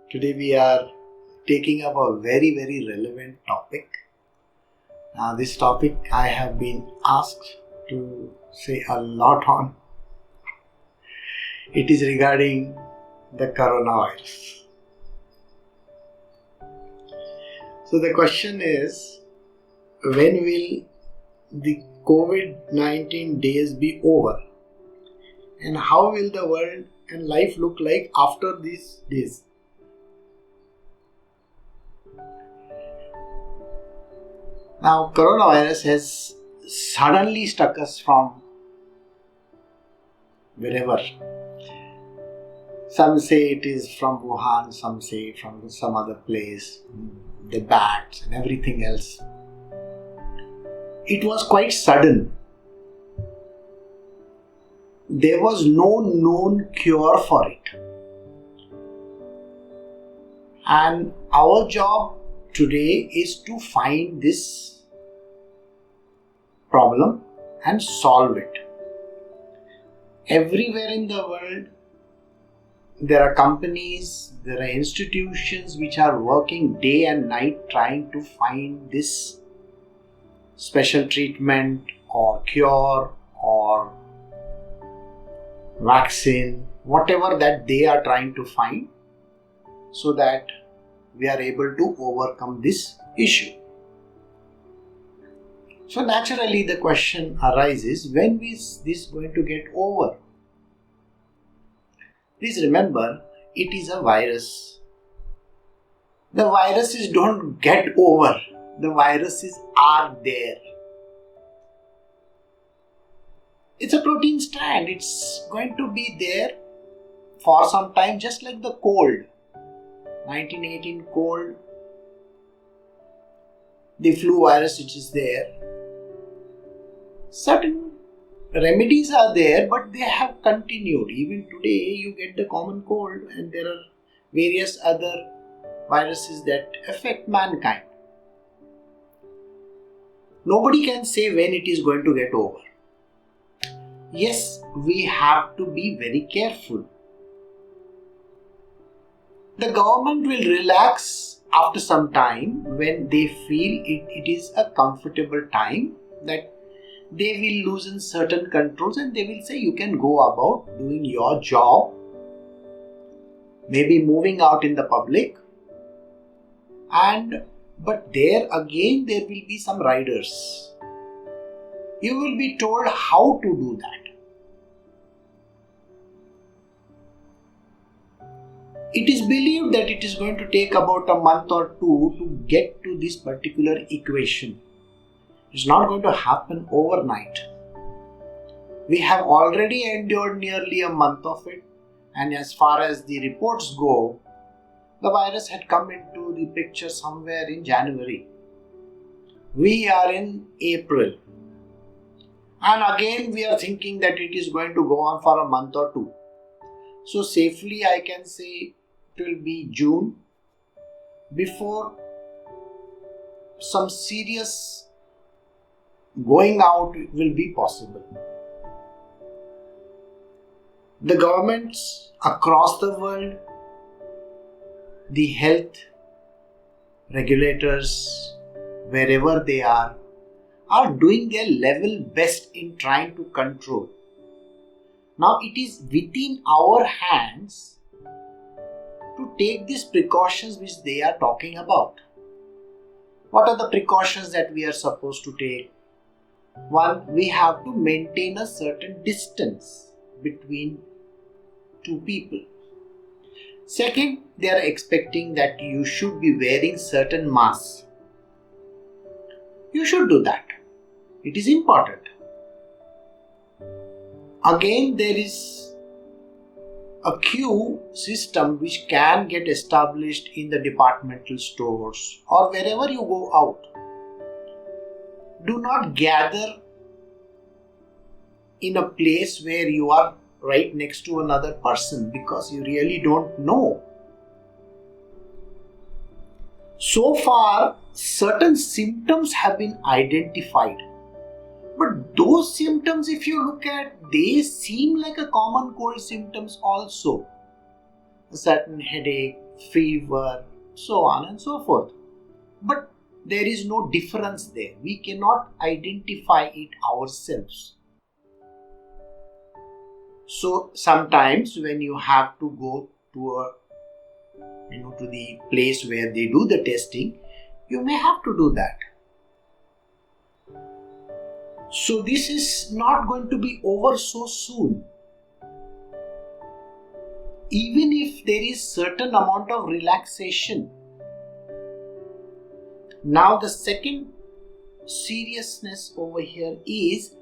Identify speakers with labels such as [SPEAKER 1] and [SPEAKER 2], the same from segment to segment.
[SPEAKER 1] Today we are taking up a very relevant topic. Now this topic I have been asked to say a lot on. It is regarding the coronavirus. So the question is, when will the COVID-19 days be over? And how will the world and life look like after these days? Now, coronavirus has suddenly struck us from wherever. Some say it is from Wuhan, some say from some other place, the bats and everything else. It was quite sudden. There was no known cure for it. And our job today is to find this problem and solve it. Everywhere in the world, there are companies, there are institutions which are working day and night trying to find this special treatment or cure or vaccine, whatever that they are trying to find, so that we are able to overcome this issue. So naturally the question arises, when is this going to get over? Please remember, it is a virus. The viruses don't get over. The viruses are there. It's a protein strand. It's going to be there for some time, just like the cold. 1918 cold, the flu virus which is there. Certain remedies are there, but they have continued. Even today you get the common cold, and there are various other viruses that affect mankind. Nobody can say when it is going to get over. Yes, we have to be very careful. The government will relax after some time when they feel it is a comfortable time, that they will loosen certain controls and they will say you can go about doing your job, maybe moving out in the public, but there again there will be some riders. You will be told how to do that. It is believed that it is going to take about a month or two to get to this particular equation. It's not going to happen overnight. We have already endured nearly a month of it, and as far as the reports go, the virus had come into the picture somewhere in January. We are in April, and again we are thinking that it is going to go on for a month or two. So safely I can say it will be June before some serious going out will be possible. The governments across the world, the health regulators, wherever they are doing their level best in trying to control. Now it is within our hands to take these precautions which they are talking about. What are the precautions that we are supposed to take? One, we have to maintain a certain distance between two people. Second, they are expecting that you should be wearing certain masks. You should do that. It is important. Again, there is a queue system which can get established in the departmental stores or wherever you go out. Do not gather in a place where you are right next to another person, because you really don't know. So far, certain symptoms have been identified. But those symptoms, if you look at, they seem like a common cold symptoms also. a certain headache, fever, so on and so forth. But there is no difference there. We cannot identify it ourselves. So sometimes when you have to go to to the place where they do the testing, you may have to do that. So this is not going to be over so soon. Even if there is certain amount of relaxation. Now the second seriousness over here is,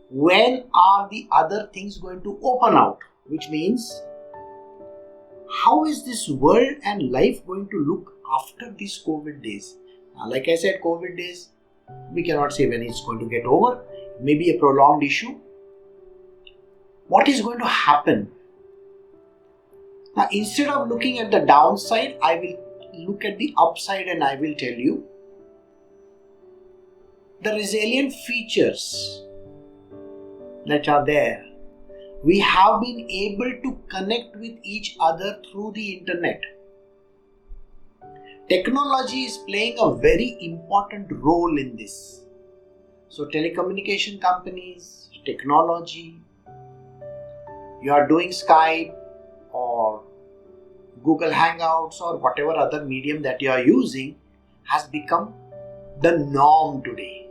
[SPEAKER 1] when are the other things going to open out? Which means, how is this world and life going to look after these COVID days? Now, like I said, COVID days, we cannot say when it's going to get over. It may be a prolonged issue. What is going to happen? Now, instead of looking at the downside, I will look at the upside and I will tell you the resilient features that are there. We have been able to connect with each other through the internet. Technology is playing a very important role in this. So telecommunication companies, technology, you are doing Skype or Google Hangouts or whatever other medium that you are using has become the norm today.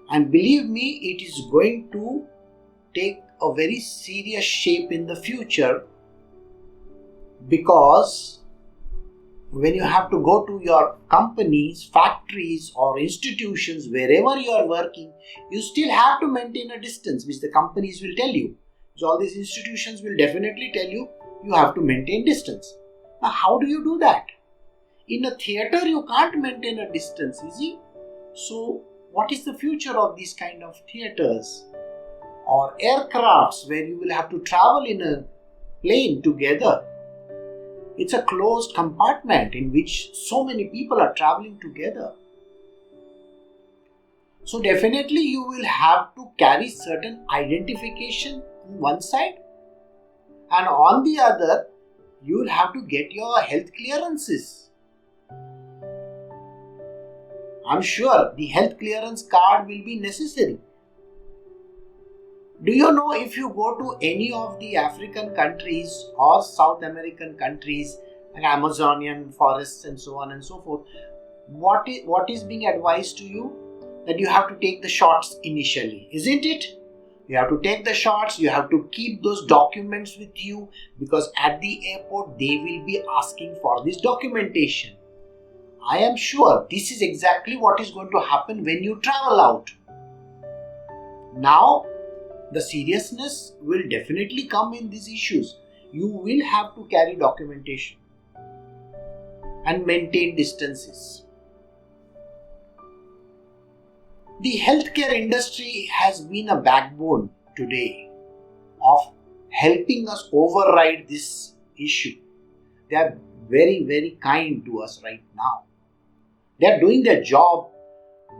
[SPEAKER 1] And believe me, it is going to take a very serious shape in the future, because when you have to go to your companies, factories or institutions, wherever you are working, you still have to maintain a distance, which the companies will tell you. So all these institutions will definitely tell you, you have to maintain distance. Now how do you do that? In a theater you can't maintain a distance, is it? So what is the future of these kind of theaters or aircrafts where you will have to travel in a plane together? It's a closed compartment in which so many people are traveling together. So definitely you will have to carry certain identification on one side, and on the other you will have to get your health clearances. I'm sure the health clearance card will be necessary. Do you know, if you go to any of the African countries or South American countries like Amazonian forests and so on and so forth, what is being advised to you? That you have to take the shots initially, isn't it? You have to take the shots, you have to keep those documents with you, because at the airport they will be asking for this documentation. I am sure this is exactly what is going to happen when you travel out. Now, the seriousness will definitely come in these issues. You will have to carry documentation and maintain distances. The healthcare industry has been a backbone today of helping us override this issue. They are very, very kind to us right now. They are doing their job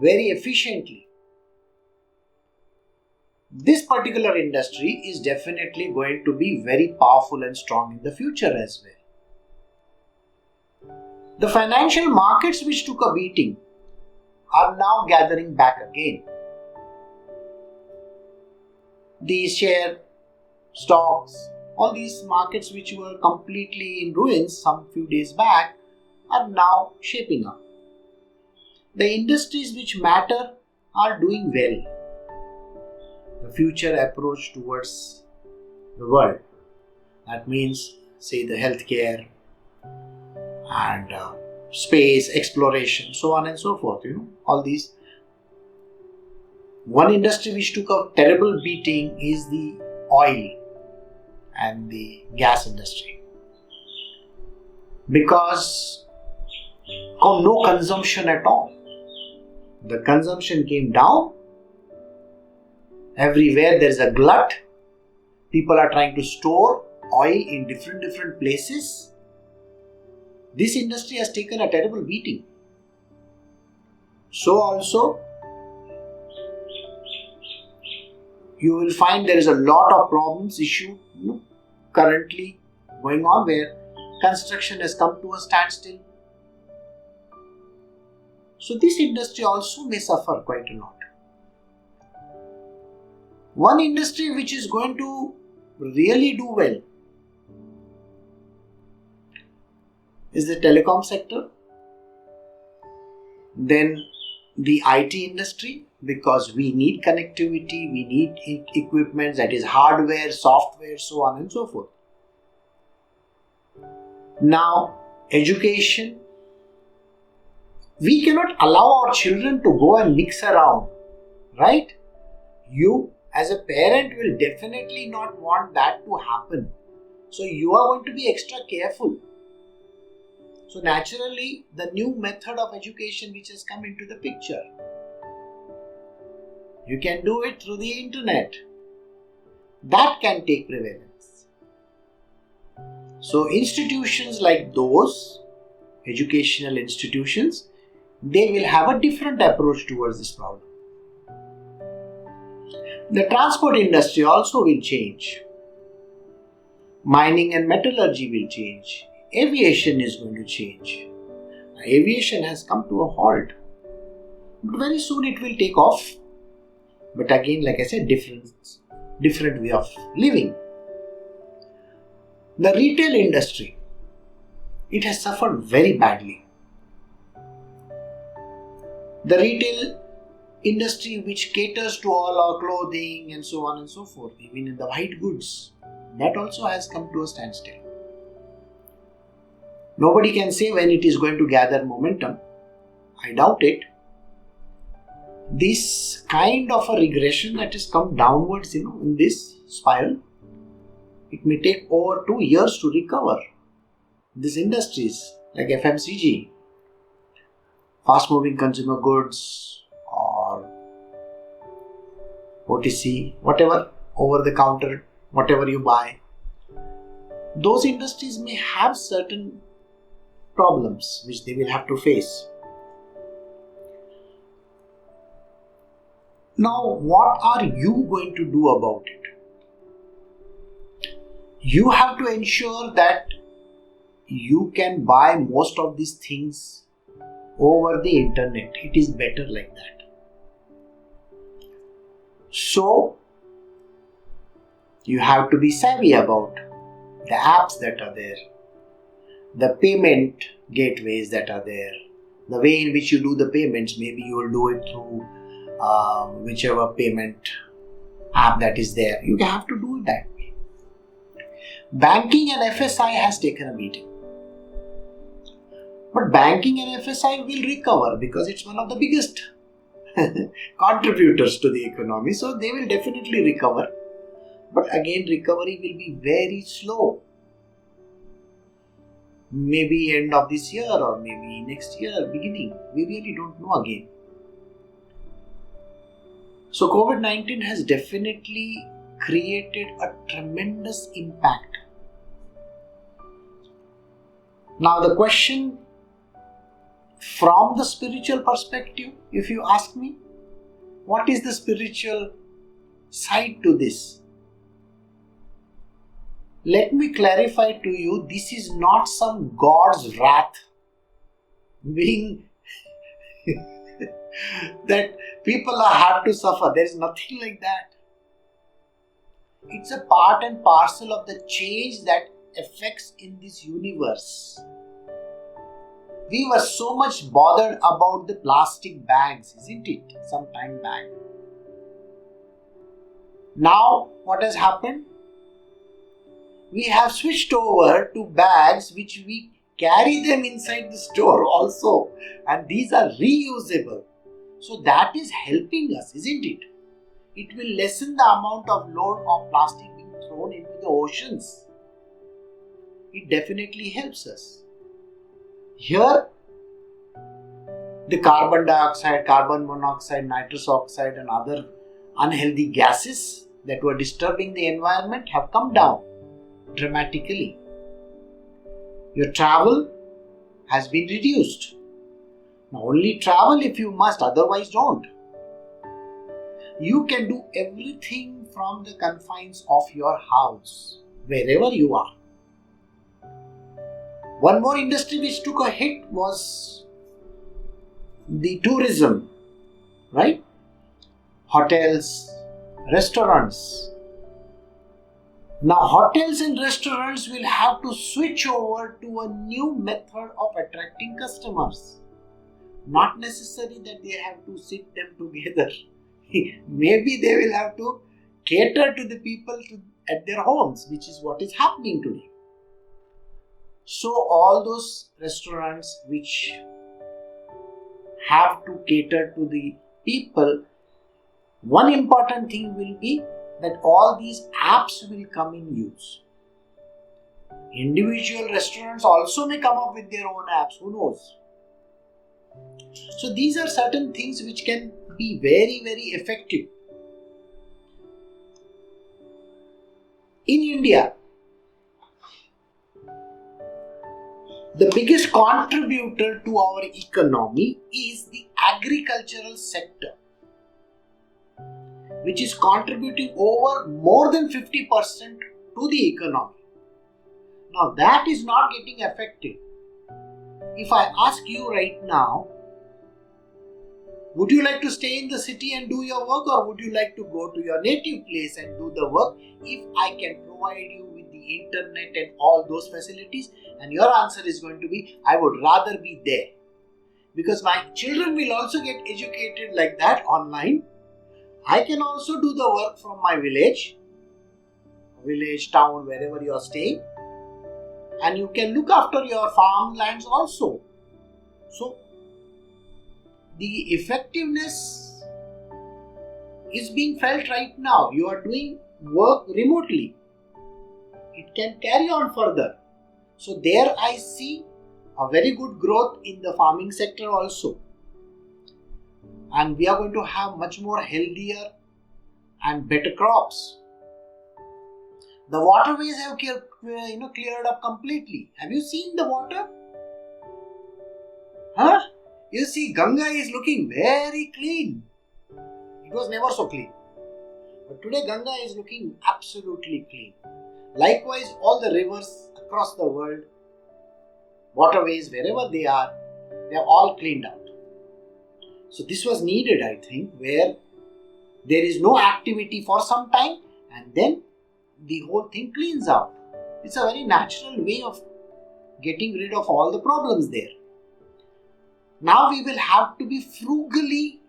[SPEAKER 1] very efficiently. This particular industry is definitely going to be very powerful and strong in the future as well. The financial markets, which took a beating, are now gathering back again. These share, stocks, all these markets which were completely in ruins some few days back are now shaping up. The industries which matter are doing well. The future approach towards the world, that means, say, the healthcare and space exploration, so on and so forth, all these. One industry which took a terrible beating is the oil and the gas industry, because no consumption at all. The consumption came down. Everywhere there is a glut. People are trying to store oil in different places. This industry has taken a terrible beating. So also, you will find there is a lot of problems issued currently going on where construction has come to a standstill. So this industry also may suffer quite a lot. One industry which is going to really do well is the telecom sector, then the IT industry, because we need connectivity, we need equipment, that is hardware, software, so on and so forth. Now, education. We cannot allow our children to go and mix around, right? You as a parent will definitely not want that to happen. So you are going to be extra careful. So naturally, the new method of education which has come into the picture, you can do it through the internet. That can take prevalence. So institutions like those, educational institutions, they will have a different approach towards this problem. The transport industry also will change. Mining and metallurgy will change. Aviation is going to change. Aviation has come to a halt. But very soon it will take off. But again, like I said, different way of living. The retail industry, it has suffered very badly. The retail industry which caters to all our clothing and so on and so forth, even in the white goods, that also has come to a standstill. Nobody can say when it is going to gather momentum. I doubt it. This kind of a regression that has come downwards, in this spiral, it may take over 2 years to recover. These industries like FMCG, fast moving consumer goods, or OTC, whatever, over the counter, whatever you buy, those industries may have certain problems which they will have to face. Now, what are you going to do about it? You have to ensure that you can buy most of these things over the internet. It is better like that. So, you have to be savvy about the apps that are there, the payment gateways that are there, the way in which you do the payments. Maybe you will do it through whichever payment app that is there. You have to do it that way. Banking and FSI has taken a beating. But banking and FSI will recover because it's one of the biggest contributors to the economy. So they will definitely recover. But again, recovery will be very slow. Maybe end of this year or maybe next year beginning. We really don't know again. So COVID-19 has definitely created a tremendous impact. Now the question from the spiritual perspective, if you ask me, what is the spiritual side to this? Let me clarify to you, this is not some God's wrath being that people are hard to suffer. There is nothing like that. It's a part and parcel of the change that affects in this universe. We were so much bothered about the plastic bags, isn't it? Some time back. Now, what has happened? We have switched over to bags which we carry them inside the store also. And these are reusable. So that is helping us, isn't it? It will lessen the amount of load of plastic being thrown into the oceans. It definitely helps us. Here, the carbon dioxide, carbon monoxide, nitrous oxide and other unhealthy gases that were disturbing the environment have come down dramatically. Your travel has been reduced. Now only travel if you must, otherwise don't. You can do everything from the confines of your house, wherever you are. One more industry which took a hit was the tourism, right? Hotels, restaurants. Now hotels and restaurants will have to switch over to a new method of attracting customers. Not necessary that they have to sit them together. Maybe they will have to cater to the people at their homes, which is what is happening today. So all those restaurants which have to cater to the people, one important thing will be that all these apps will come in use. Individual restaurants also may come up with their own apps, who knows? So these are certain things which can be very, very effective. In India, the biggest contributor to our economy is the agricultural sector, which is contributing over more than 50% to the economy. Now that is not getting affected. If I ask you right now, would you like to stay in the city and do your work, or would you like to go to your native place and do the work if I can provide you with the internet and all those facilities? And your answer is going to be, I would rather be there, because my children will also get educated like that online. I can also do the work from my village, town, wherever you are staying, and you can look after your farmlands also. So the effectiveness is being felt right now. You are doing work remotely. It can carry on further. So there I see a very good growth in the farming sector also. And we are going to have much more healthier and better crops. The waterways have cleared up completely. Have you seen the water? Huh? You see, Ganga is looking very clean. It was never so clean. But today Ganga is looking absolutely clean. Likewise, all the rivers across the world, waterways, wherever they are all cleaned out. So this was needed, I think, where there is no activity for some time and then the whole thing cleans out. It's a very natural way of getting rid of all the problems there. Now we will have to be frugally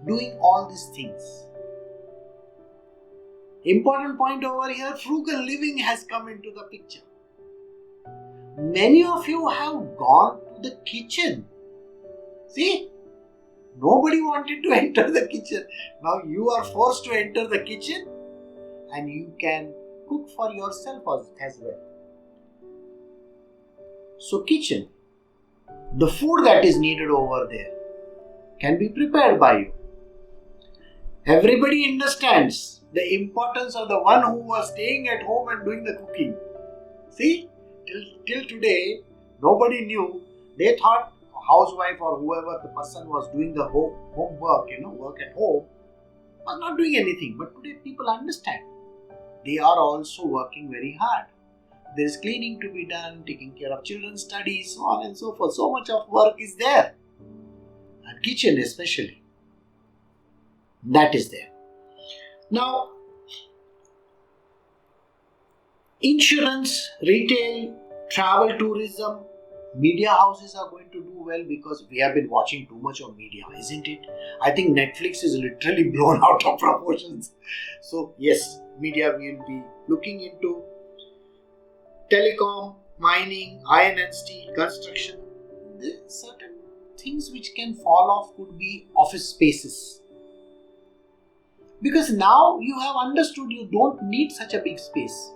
[SPEAKER 1] doing all these things. Important point over here, frugal living has come into the picture. Many of you have gone to the kitchen. See? Nobody wanted to enter the kitchen. Now you are forced to enter the kitchen and you can cook for yourself as well. So kitchen, the food that is needed over there can be prepared by you. Everybody understands the importance of the one who was staying at home and doing the cooking. See, till today, nobody knew. They thought a housewife or whoever the person was doing the homework, work at home, was not doing anything. But today people understand. They are also working very hard. There is cleaning to be done, taking care of children's studies, so on and so forth. So much of work is there. And kitchen especially. That is there. Now, insurance, retail, travel, tourism, media houses are going to do well because we have been watching too much of media, isn't it? I think Netflix is literally blown out of proportions. So yes, media will be looking into telecom, mining, iron and steel, construction. There are certain things which can fall off could be office spaces. Because now you have understood you don't need such a big space.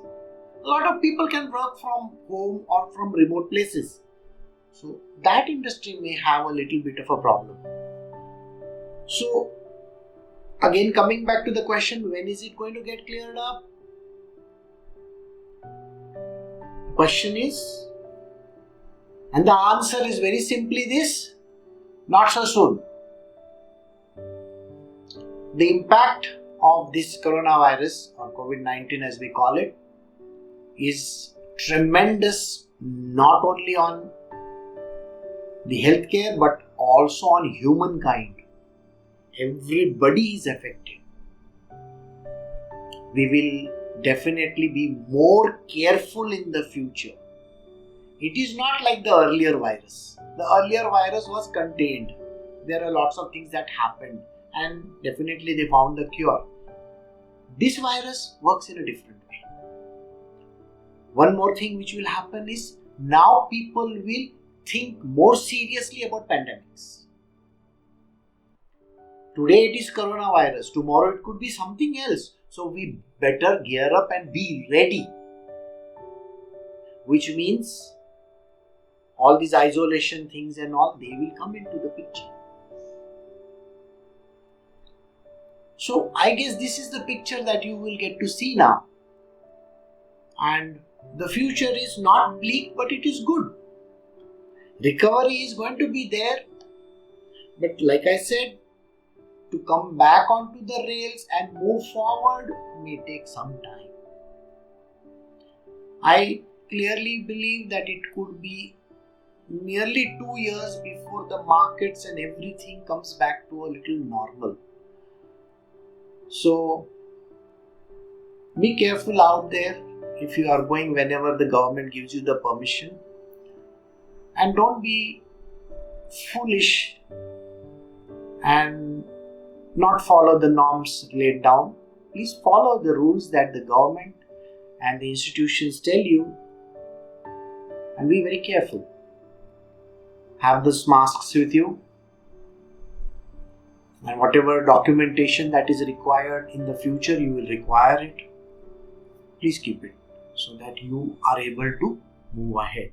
[SPEAKER 1] A lot of people can work from home or from remote places. So that industry may have a little bit of a problem. So again, coming back to the question, when is it going to get cleared up? The question is, and the answer is very simply this, not so soon. The impact of this coronavirus or COVID-19 as we call it is tremendous not only on the healthcare but also on humankind. Everybody is affected. We will definitely be more careful in the future. It is not like the earlier virus. The earlier virus was contained. There are lots of things that happened and definitely they found the cure. This virus works in a different way. One more thing which will happen is now people will think more seriously about pandemics. Today it is coronavirus, tomorrow it could be something else. So we better gear up and be ready. Which means all these isolation things and all, they will come into the picture. So I guess this is the picture that you will get to see now. And the future is not bleak, but it is good. Recovery is going to be there. But like I said, to come back onto the rails and move forward may take some time. I clearly believe that it could be nearly 2 years before the markets and everything comes back to a little normal. So be careful out there if you are going whenever the government gives you the permission. And don't be foolish and not follow the norms laid down. Please follow the rules that the government and the institutions tell you and be very careful. Have those masks with you and whatever documentation that is required in the future, you will require it. Please keep it so that you are able to move ahead.